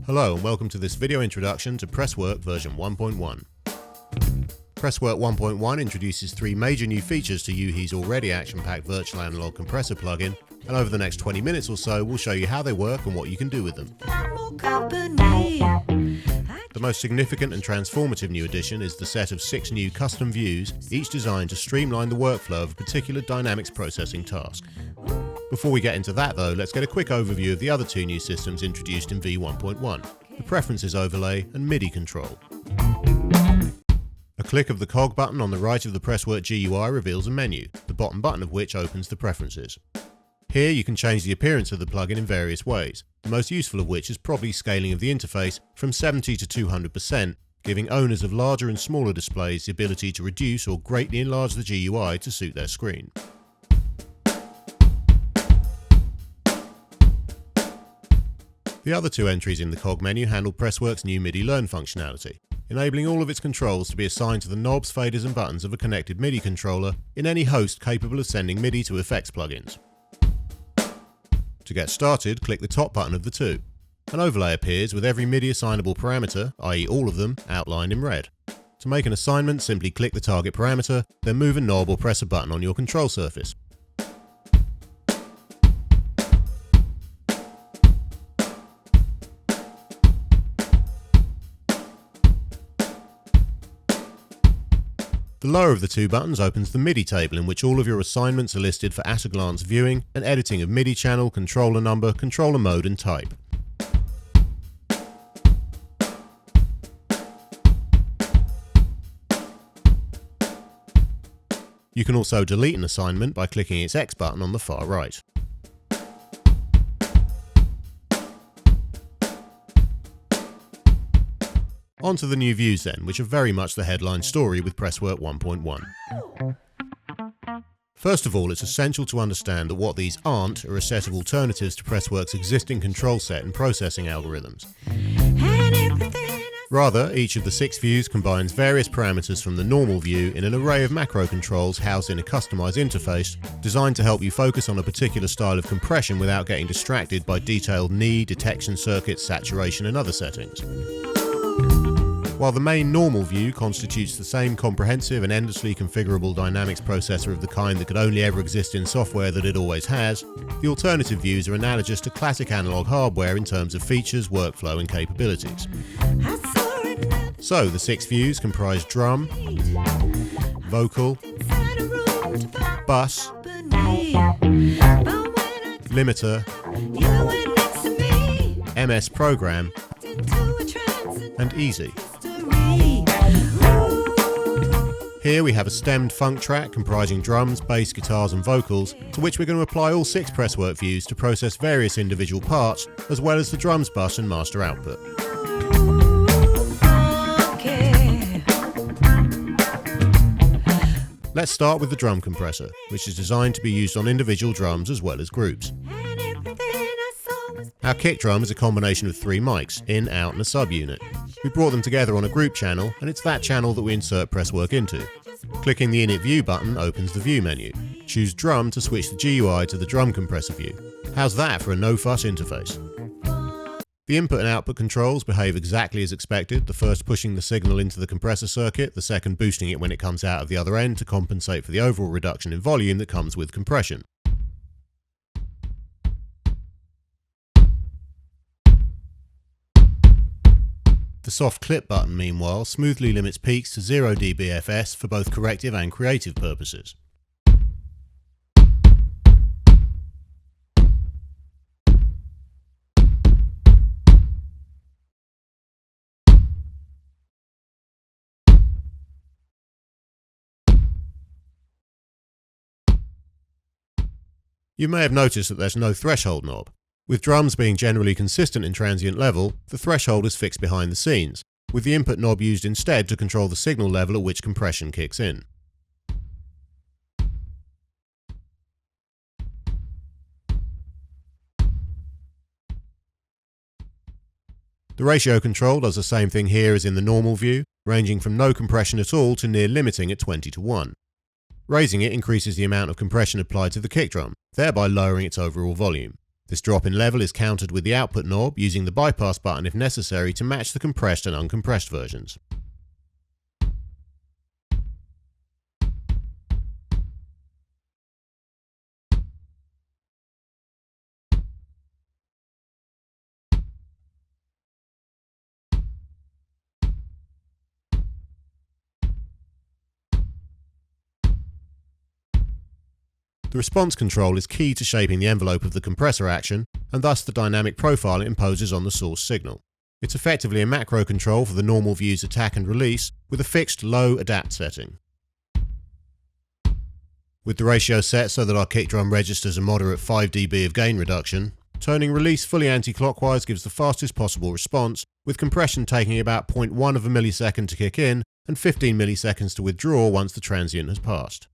Hello and welcome to this video introduction to Presswork version 1.1. Presswork 1.1 introduces three major new features to UHE's already action-packed virtual analog compressor plugin, and over the next 20 minutes or so we'll show you how they work and what you can do with them. The most significant and transformative new addition is the set of 6 new custom views, each designed to streamline the workflow of a particular dynamics processing task. Before we get into that though, let's get a quick overview of the other 2 new systems introduced in V1.1, the Preferences overlay and MIDI control. A click of the cog button on the right of the Presswork GUI reveals a menu, the bottom button of which opens the Preferences. Here you can change the appearance of the plugin in various ways, the most useful of which is probably scaling of the interface from 70 to 200%, giving owners of larger and smaller displays the ability to reduce or greatly enlarge the GUI to suit their screen. The other 2 entries in the cog menu handle Presswork's new MIDI Learn functionality, enabling all of its controls to be assigned to the knobs, faders and buttons of a connected MIDI controller in any host capable of sending MIDI to effects plugins. To get started, click the top button of the 2. An overlay appears with every MIDI assignable parameter, i.e. all of them, outlined in red. To make an assignment, simply click the target parameter, then move a knob or press a button on your control surface. The lower of the 2 buttons opens the MIDI table in which all of your assignments are listed for at-a-glance viewing and editing of MIDI channel, controller number, controller mode and type. You can also delete an assignment by clicking its X button on the far right. On to the new views then, which are very much the headline story with Presswork 1.1. First of all, it's essential to understand that what these aren't are a set of alternatives to Presswork's existing control set and processing algorithms. Rather, each of the 6 views combines various parameters from the normal view in an array of macro controls housed in a customized interface designed to help you focus on a particular style of compression without getting distracted by detailed knee, detection circuits, saturation and other settings. While the main normal view constitutes the same comprehensive and endlessly configurable dynamics processor of the kind that could only ever exist in software that it always has, the alternative views are analogous to classic analog hardware in terms of features, workflow and capabilities. So the 6 views comprise drum, vocal, bus, limiter, MS Program and Easy. Here we have a stemmed funk track comprising drums, bass, guitars and vocals, to which we're going to apply all 6 Presswork views to process various individual parts, as well as the drums bus and master output. Let's start with the drum compressor, which is designed to be used on individual drums as well as groups. Our kick drum is a combination of 3 mics, in, out and a subunit. We brought them together on a group channel, and it's that channel that we insert Presswork into. Clicking the Init View button opens the view menu. Choose Drum to switch the GUI to the drum compressor view. How's that for a no-fuss interface? The input and output controls behave exactly as expected, the first pushing the signal into the compressor circuit, the second boosting it when it comes out of the other end to compensate for the overall reduction in volume that comes with compression. The soft clip button, meanwhile, smoothly limits peaks to 0 dBFS for both corrective and creative purposes. You may have noticed that there's no threshold knob. With drums being generally consistent in transient level, the threshold is fixed behind the scenes, with the input knob used instead to control the signal level at which compression kicks in. The ratio control does the same thing here as in the normal view, ranging from no compression at all to near limiting at 20:1. Raising it increases the amount of compression applied to the kick drum, thereby lowering its overall volume. This drop in level is countered with the output knob, using the bypass button if necessary to match the compressed and uncompressed versions. The response control is key to shaping the envelope of the compressor action, and thus the dynamic profile it imposes on the source signal. It's effectively a macro control for the normal view's attack and release, with a fixed low adapt setting. With the ratio set so that our kick drum registers a moderate 5 dB of gain reduction, turning release fully anti-clockwise gives the fastest possible response, with compression taking about 0.1 of a millisecond to kick in and 15 milliseconds to withdraw once the transient has passed.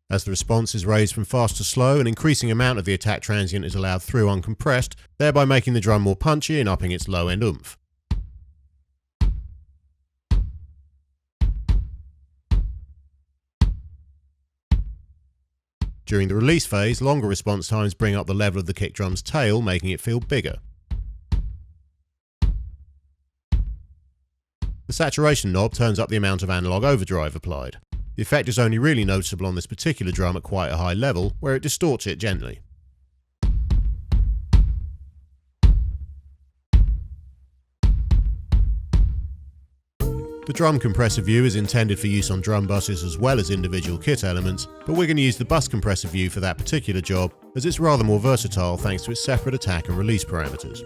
As the response is raised from fast to slow, an increasing amount of the attack transient is allowed through uncompressed, thereby making the drum more punchy and upping its low-end oomph. During the release phase, longer response times bring up the level of the kick drum's tail, making it feel bigger. The saturation knob turns up the amount of analog overdrive applied. The effect is only really noticeable on this particular drum at quite a high level, where it distorts it gently. The drum compressor view is intended for use on drum buses as well as individual kit elements, but we're going to use the bus compressor view for that particular job, as it's rather more versatile thanks to its separate attack and release parameters.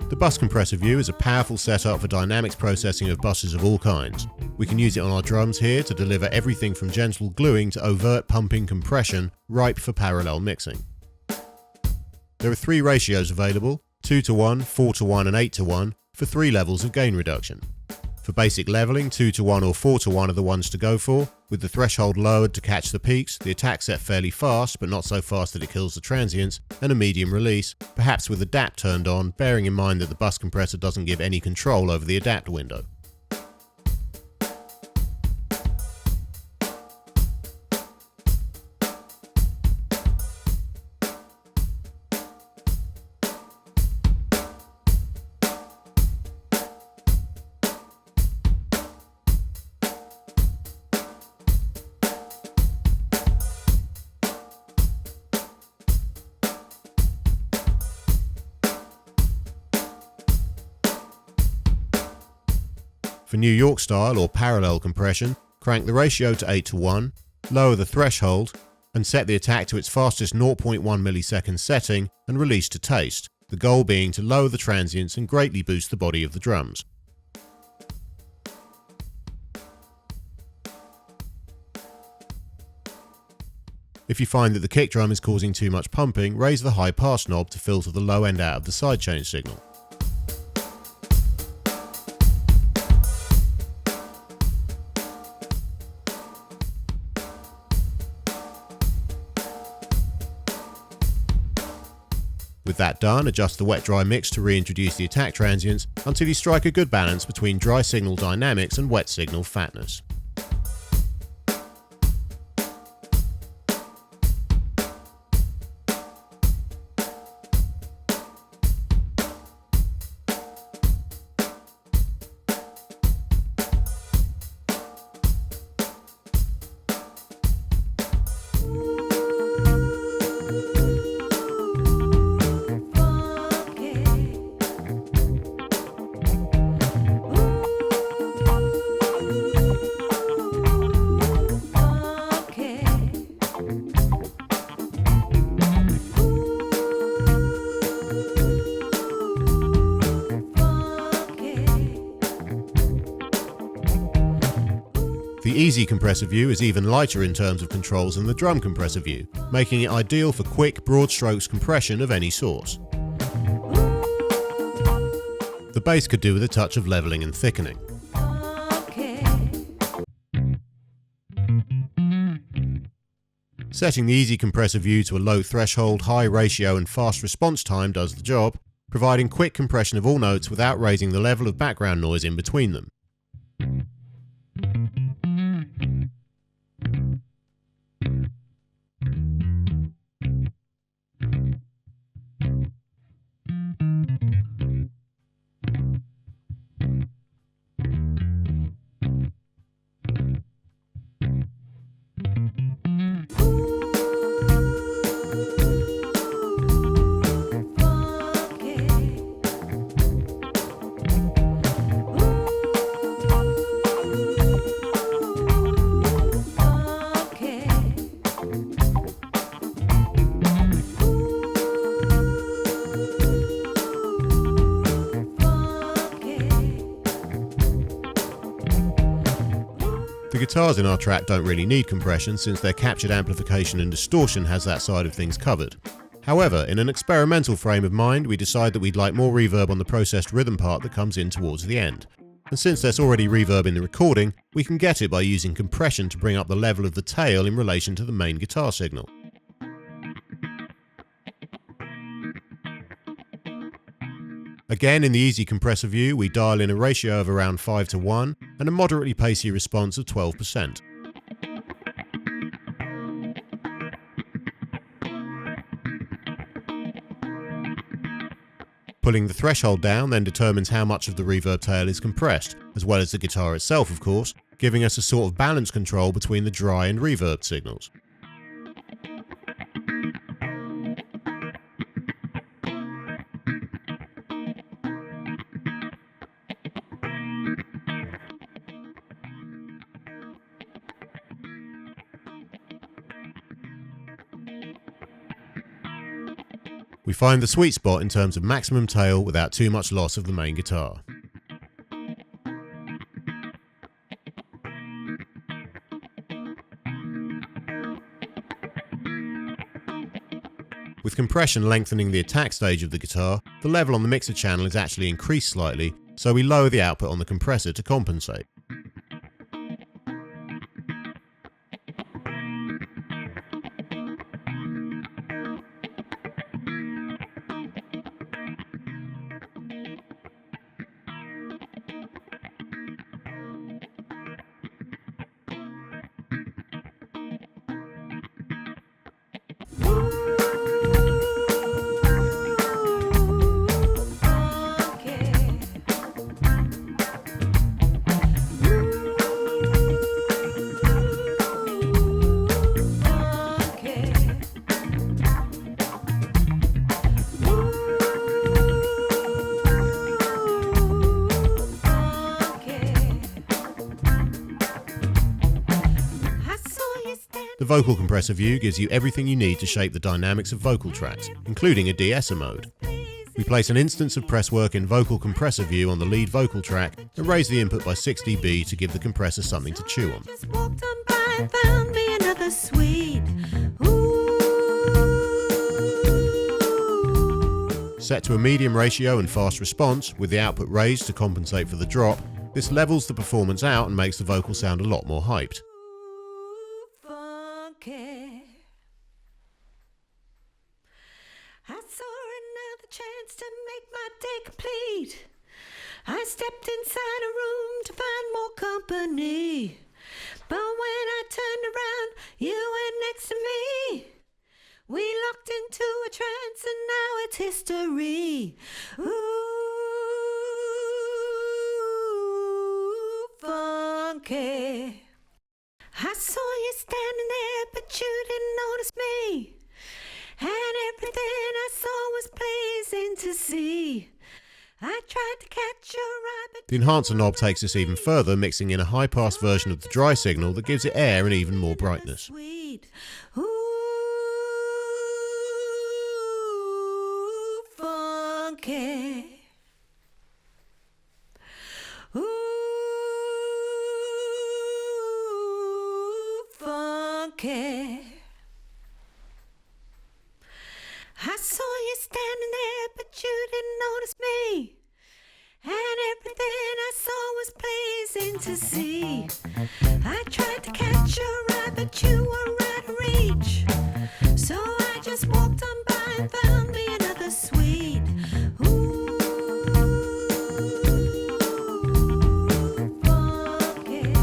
The bus compressor view is a powerful setup for dynamics processing of buses of all kinds. We can use it on our drums here to deliver everything from gentle gluing to overt pumping compression, ripe for parallel mixing. There are 3 ratios available, 2:1, 4:1 and 8:1, for 3 levels of gain reduction. For basic leveling, 2:1 or 4:1 are the ones to go for, with the threshold lowered to catch the peaks, the attack set fairly fast but not so fast that it kills the transients, and a medium release, perhaps with adapt turned on, bearing in mind that the bus compressor doesn't give any control over the adapt window. For New York style or parallel compression, crank the ratio to 8:1, lower the threshold, and set the attack to its fastest 0.1 millisecond setting and release to taste, the goal being to lower the transients and greatly boost the body of the drums. If you find that the kick drum is causing too much pumping, raise the high pass knob to filter the low end out of the sidechain signal. With that done, adjust the wet-dry mix to reintroduce the attack transients until you strike a good balance between dry signal dynamics and wet signal fatness. The easy compressor view is even lighter in terms of controls than the drum compressor view, making it ideal for quick, broad strokes compression of any source. The bass could do with a touch of leveling and thickening. Setting the easy compressor view to a low threshold, high ratio and fast response time does the job, providing quick compression of all notes without raising the level of background noise in between them. The guitars in our track don't really need compression since their captured amplification and distortion has that side of things covered. However, in an experimental frame of mind, we decide that we'd like more reverb on the processed rhythm part that comes in towards the end. And since there's already reverb in the recording, we can get it by using compression to bring up the level of the tail in relation to the main guitar signal. Again, in the easy compressor view, we dial in a ratio of around 5:1 and a moderately pacey response of 12%. Pulling the threshold down then determines how much of the reverb tail is compressed, as well as the guitar itself of course, giving us a sort of balance control between the dry and reverb signals. We find the sweet spot in terms of maximum tail without too much loss of the main guitar. With compression lengthening the attack stage of the guitar, the level on the mixer channel is actually increased slightly, so we lower the output on the compressor to compensate. The vocal compressor view gives you everything you need to shape the dynamics of vocal tracks, including a de-esser mode. We place an instance of presswork in vocal compressor view on the lead vocal track and raise the input by 6 dB to give the compressor something to chew on. Set to a medium ratio and fast response, with the output raised to compensate for the drop, this levels the performance out and makes the vocal sound a lot more hyped. I saw another chance to make my day complete. I stepped inside a room to find more company. But when I turned around, you were next to me. We locked into a trance and now it's history. Ooh, funky. I saw you standing there, but you didn't notice me. And everything I saw was pleasing to see. I tried to catch your eye, but the enhancer knob takes this even further, mixing in a high-pass version of the dry signal that gives it air and even more brightness. Sweet. Ooh, funky. Ooh, funky. I saw you standing there, but you didn't notice me. And everything I saw was pleasing to see. I tried to catch your eye, but you were out of reach. So I just walked on by and found me another sweet. Ooh, funky.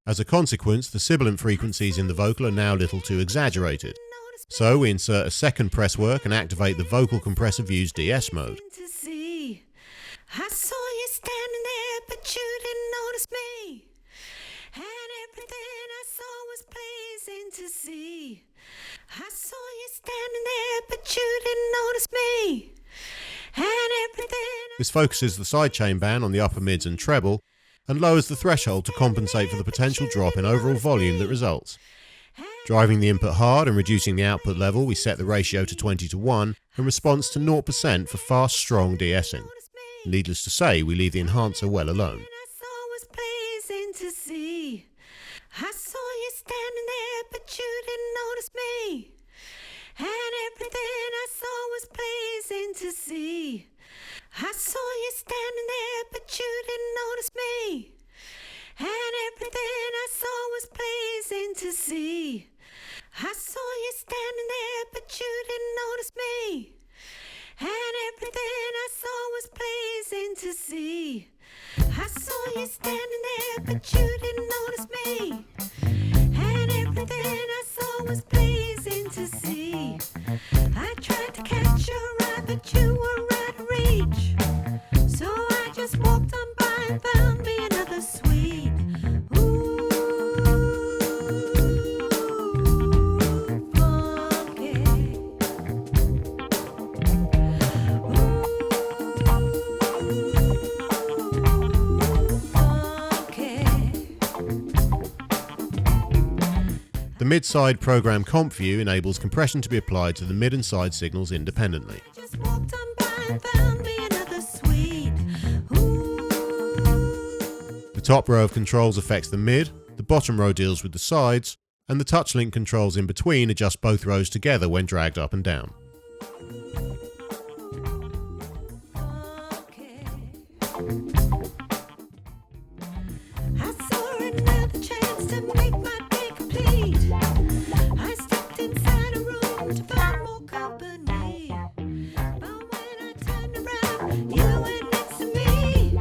As a consequence, the sibilant frequencies in the vocal are now a little too exaggerated. So we insert a second presswork and activate the vocal compressor view's DS mode. I saw you standing there, but you didn't notice me. And everything I saw was pleasing to see. I saw you standing there, but you didn't notice me. And everything. This focuses the sidechain band on the upper mids and treble, and lowers the threshold to compensate for the potential drop in overall volume that results. Driving the input hard and reducing the output level, we set the ratio to 20:1 in response to 0% for fast, strong de-essing. Needless to say, we leave the enhancer well alone. I saw you standing there, but you didn't notice me. And everything I saw was pleasing to see. I saw you standing there, but you didn't notice me. And everything I saw was pleasing to see. I saw you standing there, but you didn't notice me. And everything I saw was pleasing to see. I saw you standing there, but you didn't notice me. And everything I saw was pleasing to see. I tried to catch your eye, but you were out of reach. So I just walked on by and found me another sweet. Ooh, funky. The mid-side program comp view enables compression to be applied to the mid and side signals independently. Just walked on by and found me another sweet. Ooh. The top row of controls affects the mid, the bottom row deals with the sides, and the touch link controls in between adjust both rows together when dragged up and down. Okay. I saw another chance to make my day complete. I stepped inside a room to find more company. But when I turned around, you were next to me.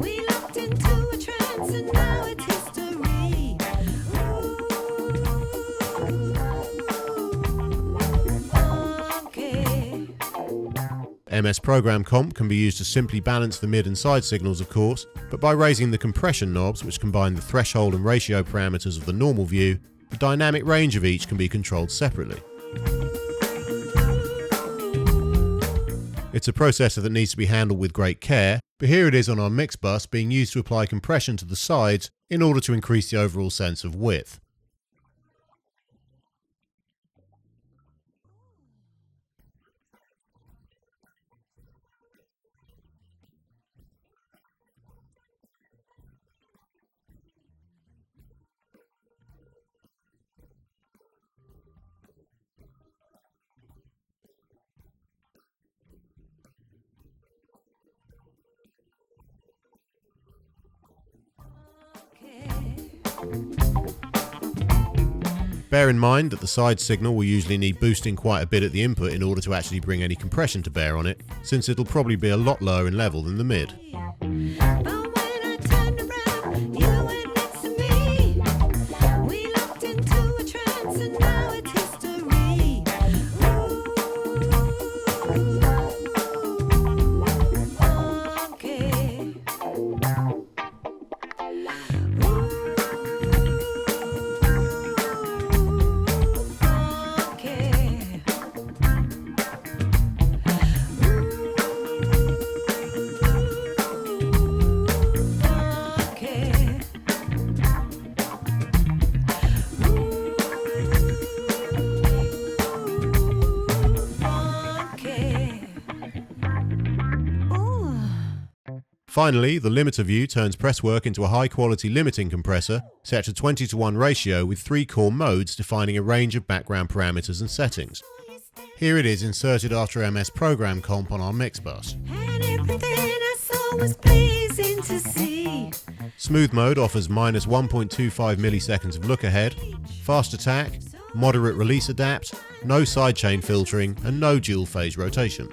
We looked into a trance and now it's history. Okay. MS Program Comp can be used to simply balance the mid and side signals, of course, but by raising the compression knobs, which combine the threshold and ratio parameters of the normal view, the dynamic range of each can be controlled separately. It's a processor that needs to be handled with great care, but here it is on our mix bus being used to apply compression to the sides in order to increase the overall sense of width. Bear in mind that the side signal will usually need boosting quite a bit at the input in order to actually bring any compression to bear on it, since it'll probably be a lot lower in level than the mid. But when I turned around, you were next to me. We looked into a trance and now it's history. Okay. Okay. Okay. Okay. Ooh. Finally, the limiter view turns presswork into a high-quality limiting compressor set to 20:1 ratio with 3 core modes defining a range of background parameters and settings. Here it is inserted after MS Program Comp on our mix bus. And everything I saw was pleasing to see. Smooth mode offers minus 1.25 milliseconds of look ahead, fast attack, moderate release adapt, no sidechain filtering, and no dual phase rotation.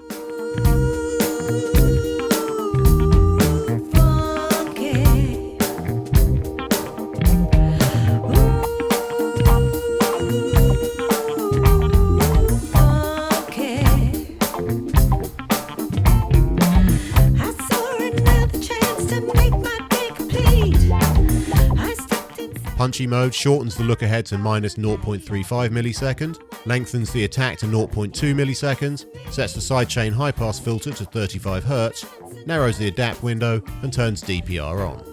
Funky. Okay. I saw another chance to make my day complete. I stepped inside. Punchy mode shortens the look ahead to minus 0.35 millisecond, lengthens the attack to 0.2 milliseconds, sets the sidechain high pass filter to 35 Hz, narrows the adapt window, and turns DPR on.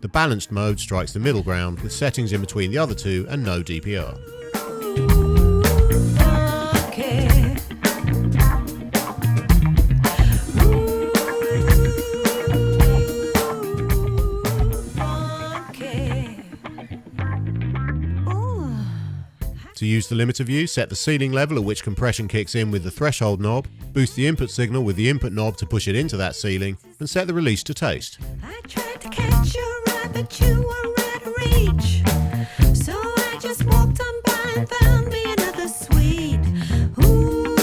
The balanced mode strikes the middle ground with settings in between the other two and no DPR. To use the limiter view, set the ceiling level at which compression kicks in with the threshold knob, boost the input signal with the input knob to push it into that ceiling, and set the release to taste. I tried to catch your eye, but you were out of reach. So I just walked on by and found me another sweet. Ooh,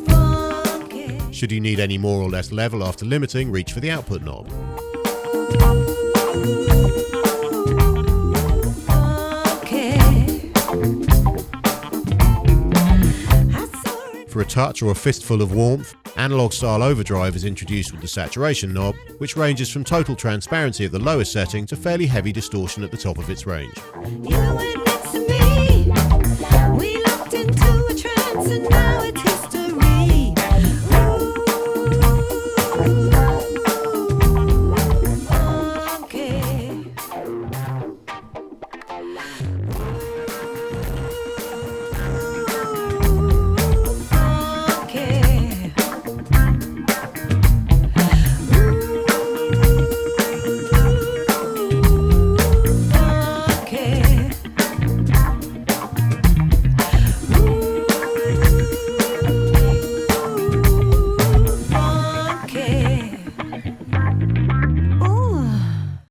funky. Should you need any more or less level after limiting, reach for the output knob. For a touch or a fistful of warmth, analog style overdrive is introduced with the saturation knob, which ranges from total transparency at the lowest setting to fairly heavy distortion at the top of its range. You and